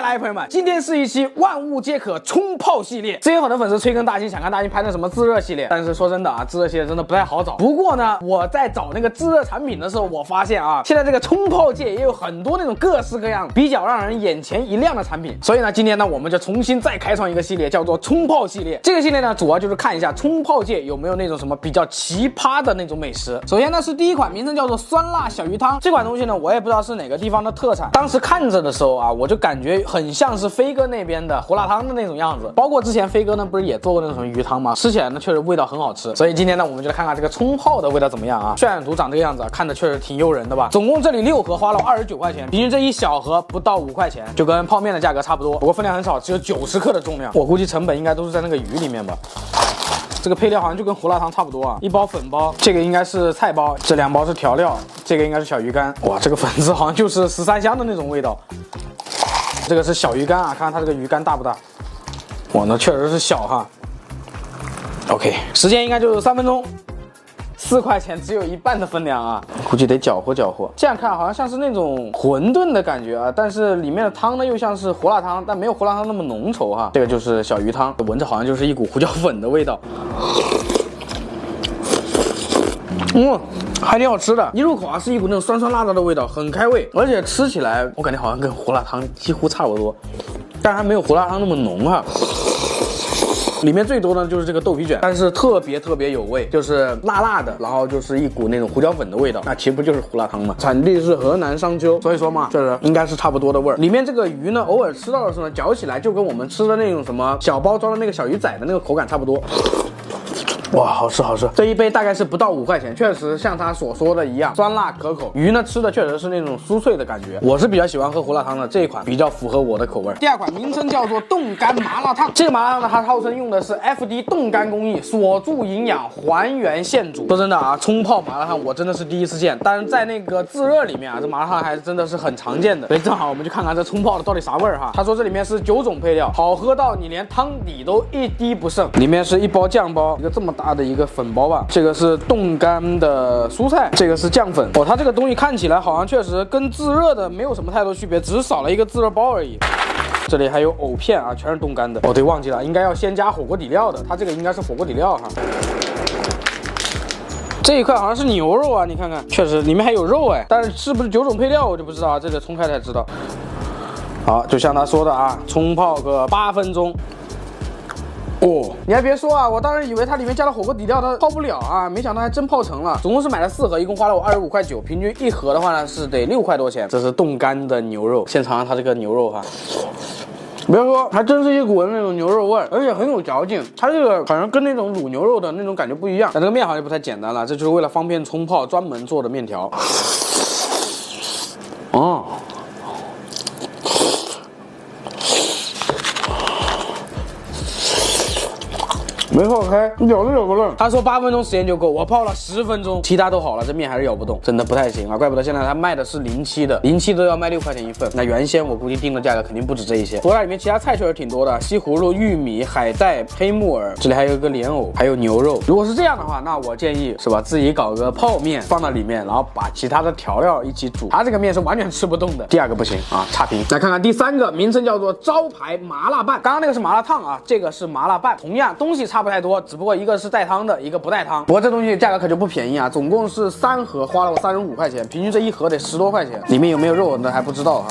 来，朋友们，今天是一期万物皆可冲泡系列。之前很多粉丝催更大新，想看大新拍的什么自热系列，但是说真的啊，自热系列真的不太好找。不过呢，我在找那个自热产品的时候，我发现啊，现在这个冲泡界也有很多那种各式各样、比较让人眼前一亮的产品。所以呢，今天呢，我们就重新再开创一个系列，叫做冲泡系列。这个系列呢，主要就是看一下冲泡界有没有那种什么比较奇葩的那种美食。首先呢，是第一款，名称叫做酸辣小鱼汤。这款东西呢，我也不知道是哪个地方的特产。当时看着的时候啊，我就感觉很像是飞哥那边的胡辣汤的那种样子。包括之前飞哥呢，不是也做过那种什么鱼汤吗？吃起来呢，确实味道很好吃。所以今天呢，我们就来看看这个冲泡的味道怎么样啊？渲染图长这个样子，看着确实挺诱人的吧？总共这里6盒花了29块钱，平均这一小盒不到5块钱，就跟泡面的价格差不多。不过分量很少，只有90克的重量。我估计成本应该都是在那个鱼里面吧。这个配料好像就跟胡辣汤差不多啊，一包粉包，这个应该是菜包，这2包是调料，这个应该是小鱼干。哇，这个粉质好像就是13香的那种味道。这个是小鱼干啊，看看它这个鱼干大不大？哇，那确实是小哈。OK， 时间应该就是3分钟。4块钱只有一半的分量啊，估计得搅和搅和。这样看好像像是那种馄饨的感觉啊，但是里面的汤呢又像是胡辣汤，但没有胡辣汤那么浓稠哈。这个就是小鱼汤，闻着好像就是一股胡椒粉的味道。还挺好吃的，一入口啊是一股那种酸酸辣辣的味道，很开胃，而且吃起来我感觉好像跟胡辣汤几乎差不多，但是还没有胡辣汤那么浓哈。里面最多的就是这个豆皮卷，但是特别有味，就是辣辣的，然后就是一股那种胡椒粉的味道，那其实不就是胡辣汤吗？产地是河南商丘，所以说嘛，这应该是差不多的味儿。里面这个鱼呢，偶尔吃到的时候呢，嚼起来就跟我们吃的那种什么小包装的那个小鱼仔的那个口感差不多。哇，好吃好吃！这一杯大概是不到5块钱，确实像他所说的一样，酸辣可口。鱼呢吃的确实是那种酥脆的感觉。我是比较喜欢喝胡辣汤的，这一款比较符合我的口味。第二款名称叫做冻干麻辣烫，这个麻辣烫呢，它号称用的是 FD 冻干工艺，锁住营养，还原现煮。说真的啊，冲泡麻辣烫我真的是第一次见，但是在那个自热里面啊，这麻辣烫还真的是很常见的。所以正好我们就看看这冲泡的到底啥味儿哈。他说这里面是9种配料，好喝到你连汤底都一滴不剩。里面是一包酱包，一个这么大的一个粉包吧，这个是冻干的蔬菜，这个是酱粉。哦，它这个东西看起来好像确实跟自热的没有什么太多区别，只是少了一个自热包而已。这里还有藕片啊，全是冻干的。哦，对，忘记了，应该要先加火锅底料的，它这个应该是火锅底料哈。这一块好像是牛肉啊，你看看，确实里面还有肉哎，但是是不是9种配料我就不知道啊，这得冲开才知道。好，就像他说的啊，冲泡个8分钟。哦，你还别说啊，我当时以为它里面加了火锅底料它泡不了啊，没想到还真泡成了。总共是买了4盒，一共花了我25.9块，平均一盒的话呢是得6块多钱。这是冻干的牛肉，先尝尝它这个牛肉哈。别说，还真是一股那种牛肉味，而且很有嚼劲。它这个好像跟那种卤牛肉的那种感觉不一样。但这个面好像不太简单了，这就是为了方便冲泡专门做的面条。哦。没泡开，咬都咬不烂。他说8分钟时间就够，我泡了10分钟，其他都好了，这面还是咬不动，真的不太行啊！怪不得现在他卖的是07的，07都要卖6块钱一份。那原先我估计定的价格肯定不止这一些。佐料里面其他菜确实挺多的，西葫芦、玉米、海带、黑木耳，这里还有一个莲藕，还有牛肉。如果是这样的话，那我建议是吧，自己搞个泡面放到里面，然后把其他的调料一起煮。它这个面是完全吃不动的。第2个不行啊，差评。来看看第3个，名称叫做招牌麻辣拌。刚刚那个是麻辣烫啊，这个是麻辣拌，同样东西差不太多，只不过一个是带汤的，一个不带汤。不过这东西价格可就不便宜啊，总共是3盒，花了我35块钱，平均这一盒得10多块钱。里面有没有肉那还不知道哈。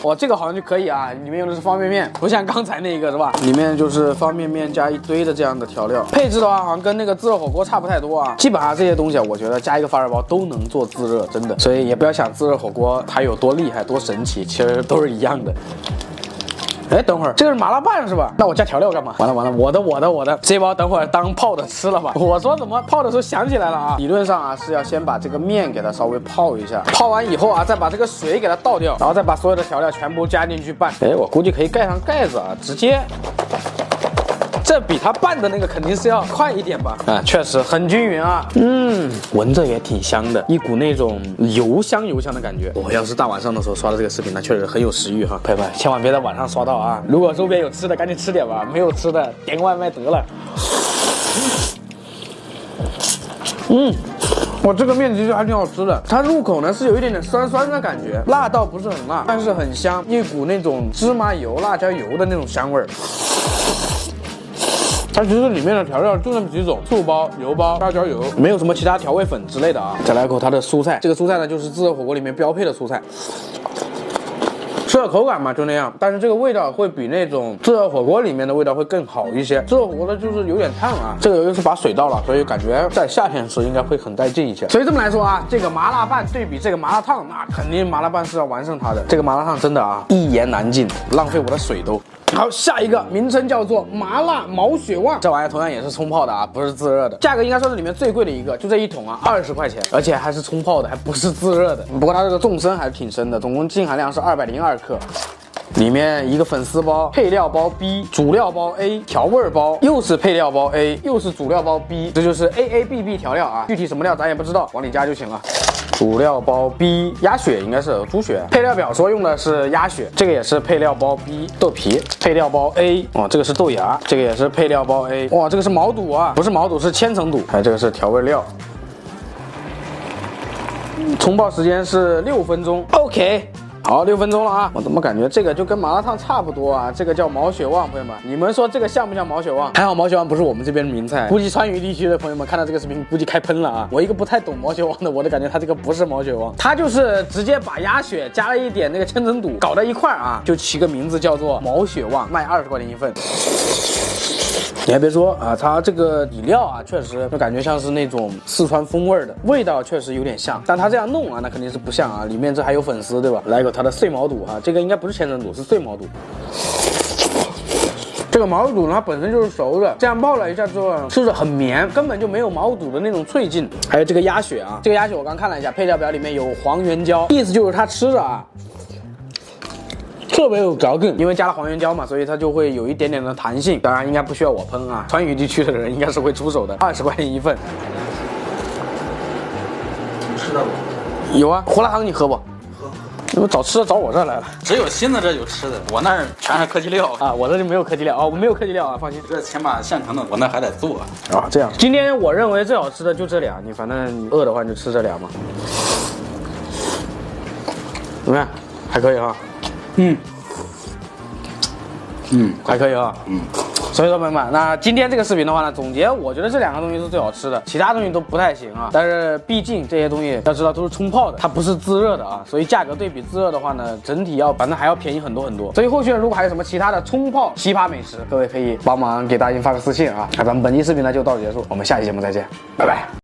哦，这个好像就可以啊，里面用的是方便面，不像刚才那个是吧？里面就是方便面加一堆的这样的调料。配置的话好像跟那个自热火锅差不太多啊。基本上这些东西啊，我觉得加一个发热包都能做自热，真的。所以也不要想自热火锅它有多厉害多神奇，其实都是一样的。哎，等会儿这个是麻辣拌是吧？那我加调料干嘛？完了，我的，这包等会儿当泡的吃了吧。我说怎么泡的时候想起来了啊？理论上啊是要先把这个面给它稍微泡一下，泡完以后啊再把这个水给它倒掉，然后再把所有的调料全部加进去拌。哎，我估计可以盖上盖子啊，直接。这比它拌的那个肯定是要快一点吧？啊，确实很均匀啊。闻着也挺香的，一股那种油香的感觉。我要是大晚上的时候刷的这个视频，那确实很有食欲哈。朋友们，千万别在晚上刷到啊！如果周边有吃的，赶紧吃点吧；没有吃的，点个外卖得了。哇，这个面其实还挺好吃的，它入口呢是有一点点酸酸的感觉，辣倒不是很辣，但是很香，一股那种芝麻油、辣椒油的那种香味儿。它其实里面的调料就那么几种，醋包、油包、辣椒油，没有什么其他调味粉之类的啊。再来一口它的蔬菜，这个蔬菜呢就是自热火锅里面标配的蔬菜。吃的口感嘛就那样，但是这个味道会比那种自热火锅里面的味道会更好一些。自热火锅的就是有点烫啊，这个又是把水倒了，所以感觉在夏天吃应该会很带劲一些。所以这么来说啊，这个麻辣拌对比这个麻辣烫，那肯定麻辣拌是要完胜它的。这个麻辣烫真的啊，一言难尽，浪费我的水都。好，下一个名称叫做麻辣毛血旺，这玩意同样也是冲泡的啊，不是自热的，价格应该说是里面最贵的一个，就这一桶啊，20块钱，而且还是冲泡的，还不是自热的。不过它这个纵深还是挺深的，总共净含量是202克。里面一个粉丝包，配料包 B， 主料包 A， 调味包又是配料包 A， 又是主料包 B， 这就是 AABB 调料啊，具体什么料咱也不知道，往里加就行了。主料包 B， 鸭血应该是猪血，配料表说用的是鸭血，这个也是配料包 B， 豆皮，配料包 A， 哦，这个是豆芽，这个也是配料包 A， 哇，这个是毛肚啊，不是毛肚是千层肚，还有这个是调味料。冲泡时间是6分钟 ，OK。好，6分钟了啊！我怎么感觉这个就跟麻辣烫差不多啊？这个叫毛血旺，朋友们，你们说这个像不像毛血旺？还好毛血旺不是我们这边的名菜，估计川渝地区的朋友们看到这个视频估计开喷了啊！我一个不太懂毛血旺的，我都感觉它这个不是毛血旺，它就是直接把鸭血加了一点那个千层肚搞在一块儿啊，就起个名字叫做毛血旺，卖20块钱一份。你还别说啊，它这个底料啊，确实就感觉像是那种四川风味的，味道确实有点像，但它这样弄啊，那肯定是不像啊。里面这还有粉丝，对吧？来一口它的碎毛肚哈，这个应该不是千层肚，是碎毛肚。这个毛肚呢，它本身就是熟的，这样泡了一下之后，吃着很绵，根本就没有毛肚的那种脆劲。还有这个鸭血啊，这个鸭血我刚看了一下，配料表里面有黄原椒，意思就是它吃着啊。特别有嚼劲，因为加了黄原椒嘛，所以它就会有一点点的弹性。当然应该不需要我喷啊，川渝地区的人应该是会出手的。20块钱一份。吃的吗？有啊，胡辣汤你喝不？喝。你们找吃的找我这儿来了。只有新的这有吃的，我那儿全是科技料啊，我这就没有科技料啊，我没有科技料啊，放心。这起码现成的，我那还得做啊。这样，今天我认为最好吃的就这俩，你反正你饿的话你就吃这俩嘛。怎么样？还可以哈。还可以啊。所以说朋友们，那今天这个视频的话呢，总结我觉得这2个东西是最好吃的，其他东西都不太行啊。但是毕竟这些东西要知道都是冲泡的，它不是自热的啊，所以价格对比自热的话呢，整体反正还要便宜很多很多。所以后续如果还有什么其他的冲泡奇葩美食，各位可以帮忙给大家发个私信啊。那咱们本期视频呢就到此结束，我们下期节目再见，拜拜。